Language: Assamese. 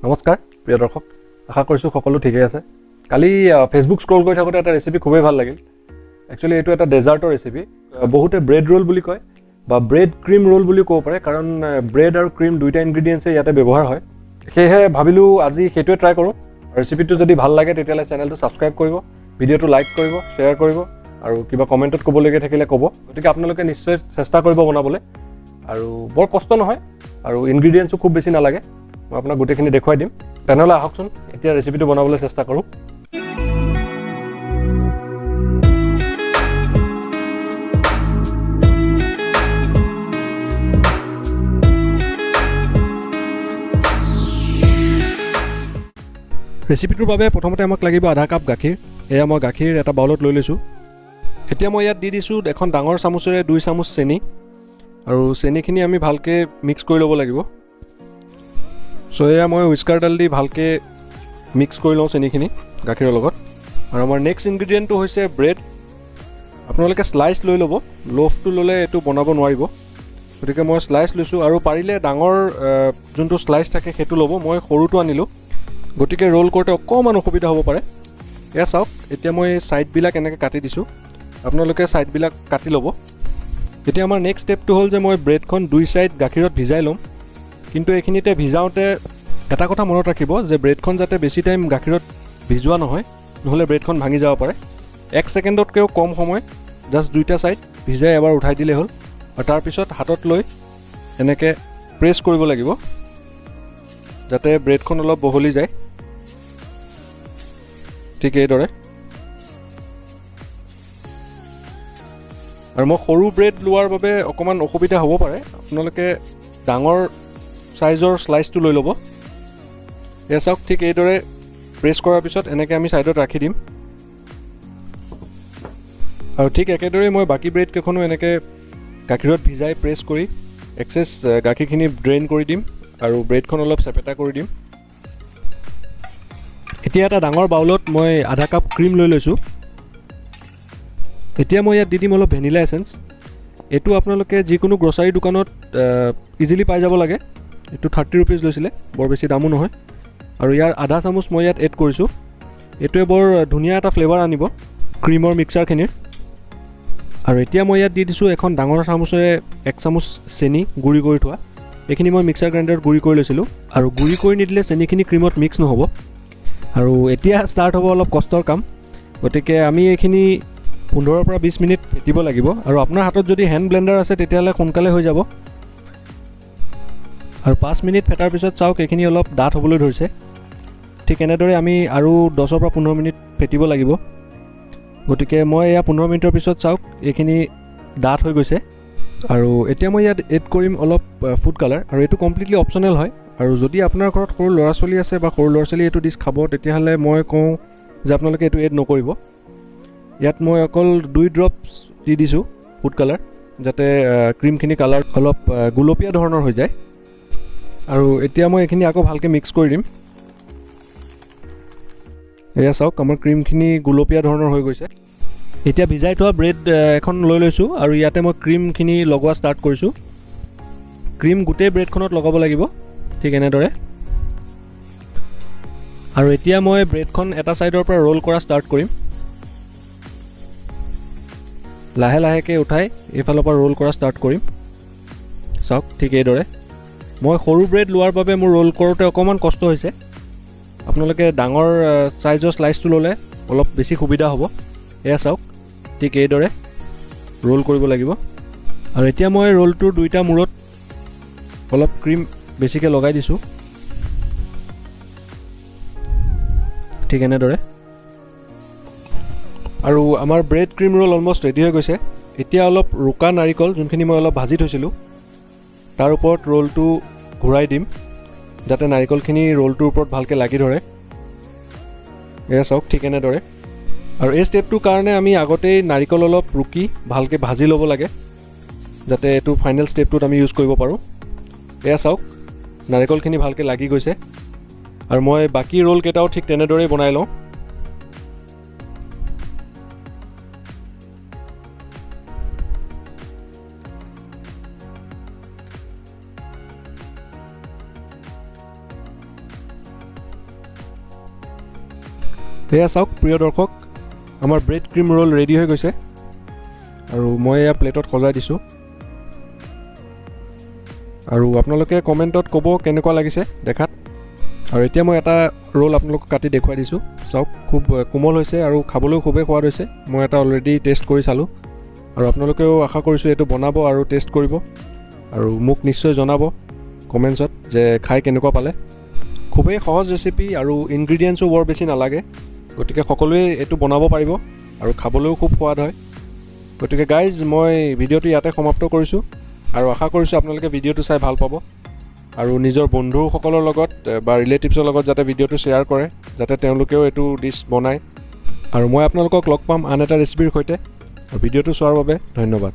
নমস্কাৰ প্ৰিয় দৰ্শক, আশা কৰিছোঁ সকলো ঠিকে আছে। কালি ফেচবুক স্ক্ৰল কৰি থাকোঁতে এটা ৰেচিপি খুবেই ভাল লাগিল। একচুৱেলি এইটো এটা ডেজাৰ্টৰ ৰেচিপি। বহুতে ব্ৰেড ৰোল বুলি কয় বা ব্ৰেড ক্ৰীম ৰোল বুলি ক'ব পাৰে, কাৰণ ব্ৰেড আৰু ক্ৰীম দুইটা ইনগ্ৰিডিয়েণ্টছে ইয়াতে ব্যৱহাৰ হয়। সেয়েহে ভাবিলোঁ আজি সেইটোৱে ট্ৰাই কৰোঁ। ৰেচিপিটো যদি ভাল লাগে তেতিয়াহ'লে চেনেলটো ছাবস্ক্ৰাইব কৰিব, ভিডিঅ'টো লাইক কৰিব, শ্বেয়াৰ কৰিব আৰু কিবা কমেণ্টত ক'বলগীয়া থাকিলে ক'ব। গতিকে আপোনালোকে নিশ্চয় চেষ্টা কৰিব বনাবলৈ, আৰু বৰ কষ্ট নহয় আৰু ইনগ্ৰিডিয়েণ্টছো খুব বেছি নালাগে। মই আপোনাক গোটেইখিনি দেখুৱাই দিম। তেনেহ'লে আহকচোন এতিয়া ৰেচিপিটো বনাবলৈ চেষ্টা কৰোঁ। ৰেচিপিটোৰ বাবে প্ৰথমতে আমাক লাগিব আধা কাপ গাখীৰ। এয়া মই গাখীৰ এটা বাউলত লৈ লৈছোঁ। এতিয়া মই ইয়াত দি দিছোঁ এখন ডাঙৰ চামুচেৰে 2 চামুচ চেনি, আৰু চেনিখিনি আমি ভালকৈ মিক্স কৰি ল'ব লাগিব। চ' এয়া মই হুইস্কাৰডাল দি ভালকৈ মিক্স কৰি লওঁ চেনিখিনি গাখীৰৰ লগত। আৰু আমাৰ নেক্সট ইনগ্ৰিডিয়েণ্টটো হৈছে ব্ৰেড। আপোনালোকে শ্লাইচ লৈ ল'ব, লোফটো ল'লে এইটো বনাব নোৱাৰিব। গতিকে মই শ্লাইচ লৈছোঁ, আৰু পাৰিলে ডাঙৰ যোনটো শ্লাইচ থাকে সেইটো ল'ব। মই সৰুটো আনিলোঁ, গতিকে ৰোল কৰোঁতে অকণমান অসুবিধা হ'ব পাৰে। এয়া চাওক, এতিয়া মই ছাইডবিলাক এনেকৈ কাটি দিছোঁ। আপোনালোকে ছাইডবিলাক কাটি ল'ব। এতিয়া আমাৰ নেক্সট ষ্টেপটো হ'ল যে মই ব্ৰেডখন 2 ছাইড গাখীৰত ভিজাই ল'ম। কিন্তু এইখিনিতে ভিজাওঁতে এটা কথা মনত ৰাখিব যে ব্ৰেডখন যাতে বেছি টাইম গাখীৰত ভিজোৱা নহয়, নহ'লে ব্ৰেডখন ভাঙি যাব পাৰে। 1 ছেকেণ্ডতকৈও কম সময় জাষ্ট 2টা ছাইড ভিজাই এবাৰ উঠাই দিলেই হ'ল। আৰু তাৰপিছত হাতত লৈ এনেকৈ প্ৰেছ কৰিব লাগিব যাতে ব্ৰেডখন অলপ বহলি যায়। ঠিক এইদৰে। আৰু মই সৰু ব্ৰেড লোৱাৰ বাবে অকণমান অসুবিধা হ'ব পাৰে, আপোনালোকে ডাঙৰ চাইজৰ শ্লাইচটো লৈ ল'ব। এয়া চাওক, ঠিক এইদৰে প্ৰেছ কৰাৰ পিছত এনেকৈ আমি ছাইডত ৰাখি দিম। আৰু ঠিক একেদৰেই মই বাকী ব্ৰেডকেইখনো এনেকৈ গাখীৰত ভিজাই প্ৰেছ কৰি এক্সেছ গাখীৰখিনি ড্ৰেইন কৰি দিম, আৰু ব্ৰেডখন অলপ চেপেটা কৰি দিম। এতিয়া এটা ডাঙৰ বাউলত মই আধা কাপ ক্ৰীম লৈ লৈছোঁ। এতিয়া মই ইয়াত দি দিম অলপ ভেনিলা এচেঞ্চ। এইটো আপোনালোকে যিকোনো গ্ৰচাৰী দোকানত ইজিলি পাই যাব লাগে। এইটো 30 ৰুপিজ লৈছিলে, বৰ বেছি দামো নহয়। আৰু ইয়াৰ আধা চামুচ মই ইয়াত এড কৰিছোঁ। এইটোৱে বৰ ধুনীয়া এটা ফ্লেভাৰ আনিব ক্ৰীমৰ মিক্সাৰখিনিৰ। আৰু এতিয়া মই ইয়াত দি দিছোঁ এখন ডাঙৰ চামুচেৰে 1 চামুচ চেনি গুড়ি কৰি থোৱা। এইখিনি মই মিক্সাৰ গ্ৰাইণ্ডাৰত গুড়ি কৰি লৈছিলোঁ। আৰু গুড়ি কৰি নিদিলে চেনিখিনি ক্ৰীমত মিক্স নহ'ব। আৰু এতিয়া ষ্টাৰ্ট হ'ব অলপ কষ্টৰ কাম। গতিকে আমি এইখিনি 15 পৰা 20 মিনিট ফেটিব লাগিব। আৰু আপোনাৰ হাতত যদি হেণ্ড ব্লেণ্ডাৰ আছে তেতিয়াহ'লে সোনকালে হৈ যাব। আৰু 5 মিনিট ফেটাৰ পিছত চাওক, এইখিনি অলপ ডাঠ হ'বলৈ ধৰিছে। ঠিক এনেদৰে আমি আৰু 10 পৰা 15 মিনিট ফেটিব লাগিব। গতিকে মই এয়া 15 মিনিটৰ পিছত চাওক, এইখিনি ডাঠ হৈ গৈছে। আৰু এতিয়া মই ইয়াত এড কৰিম অলপ ফুড কালাৰ, আৰু এইটো কমপ্লিটলি অপশ্যনেল হয়। আৰু যদি আপোনাৰ ঘৰত সৰু ল'ৰা ছোৱালী আছে বা সৰু ল'ৰা ছোৱালী এইটো ডিছ খাব, তেতিয়াহ'লে মই কওঁ যে আপোনালোকে এইটো এড নকৰিব। ইয়াত মই অকল 2 ড্ৰপছ দি দিছোঁ ফুড কালাৰ, যাতে ক্ৰীমখিনি কালাৰ অলপ গুলপীয়া ধৰণৰ হৈ যায়। আৰু এতিয়া মই এইখিনি আকৌ ভালকৈ মিক্স কৰি দিম। এয়া চাওক, আমাৰ ক্ৰীমখিনি গুলপীয়া ধৰণৰ হৈ গৈছে। এতিয়া ভিজাই থোৱা ব্ৰেড এখন লৈ লৈছোঁ, আৰু ইয়াতে মই ক্ৰীমখিনি লগোৱা ষ্টাৰ্ট কৰিছোঁ। ক্ৰীম গোটেই ব্ৰেডখনত লগাব লাগিব, ঠিক এনেদৰে। আৰু এতিয়া মই ব্ৰেডখন এটা ছাইডৰ পৰা ৰোল কৰা ষ্টাৰ্ট কৰিম। লাহে লাহেকৈ উঠাই এইফালৰ পৰা ৰোল কৰা ষ্টাৰ্ট কৰিম। চাওক, ঠিক এইদৰে। মই সৰু ব্ৰেড লোৱাৰ বাবে মোৰ ৰোল কৰোঁতে অকণমান কষ্ট হৈছে। আপোনালোকে ডাঙৰ চাইজৰ শ্লাইচটো ল'লে অলপ বেছি সুবিধা হ'ব। এয়া চাওক, ঠিক এইদৰে ৰোল কৰিব লাগিব। আৰু এতিয়া মই ৰোলটোৰ 2টা মূৰত অলপ ক্ৰীম বেছিকৈ লগাই দিছোঁ, ঠিক এনেদৰে। আৰু আমাৰ bread cream roll almost ready হৈ গৈছে। এতিয়া অলপ ৰুকা নাৰিকল, যোনখিনি মই অলপ ভাজি থৈছিলোঁ, তাৰ ওপৰত ৰোলটো ঘূৰাই দিম যাতে নাৰিকলখিনি ৰোলটোৰ ওপৰত ভালকৈ লাগি ধৰে। এয়া চাওক, ঠিক এনেদৰে। আৰু এই ষ্টেপটোৰ কাৰণে আমি আগতেই নাৰিকল অলপ ৰুকি ভালকৈ ভাজি ল'ব লাগে, যাতে এইটো ফাইনেল ষ্টেপটোত আমি ইউজ কৰিব পাৰোঁ। এয়া চাওক, নাৰিকলখিনি ভালকৈ লাগি গৈছে। আৰু মই বাকী ৰোলকেইটাও ঠিক তেনেদৰেই বনাই লওঁ। এয়া চাওক প্ৰিয় দৰ্শক, আমাৰ ব্ৰেড ক্ৰীম ৰোল ৰেডি হৈ গৈছে আৰু মই এয়া প্লেটত সজাই দিছোঁ। আৰু আপোনালোকে কমেণ্টত ক'ব কেনেকুৱা লাগিছে দেখাত। আৰু এতিয়া মই এটা ৰোল আপোনালোকক কাটি দেখুৱাই দিছোঁ। চাওক খুব কোমল হৈছে আৰু খাবলৈও খুবেই সোৱাদ হৈছে। মই এটা অলৰেডি টেষ্ট কৰি চালোঁ আৰু আপোনালোকেও আশা কৰিছোঁ এইটো বনাব আৰু টেষ্ট কৰিব আৰু মোক নিশ্চয় জনাব কমেণ্টছত যে খাই কেনেকুৱা পালে। খুবেই সহজ ৰেচিপি আৰু ইনগ্ৰিডিয়েণ্টছো বৰ বেছি নালাগে, গতিকে সকলোৱে এইটো বনাব পাৰিব আৰু খাবলৈও খুব সোৱাদ হয়। গতিকে গাইজ, মই ভিডিঅ'টো ইয়াতে সমাপ্ত কৰিছোঁ আৰু আশা কৰিছোঁ আপোনালোকে ভিডিঅ'টো চাই ভাল পাব আৰু নিজৰ বন্ধুসকলৰ লগত বা ৰিলেটিভছৰ লগত যাতে ভিডিঅ'টো শ্বেয়াৰ কৰে, যাতে তেওঁলোকেও এইটো ডিছ বনায়। আৰু মই আপোনালোকক লগ পাম আন এটা ৰেচিপিৰ সৈতে। ভিডিঅ'টো চোৱাৰ বাবে ধন্যবাদ।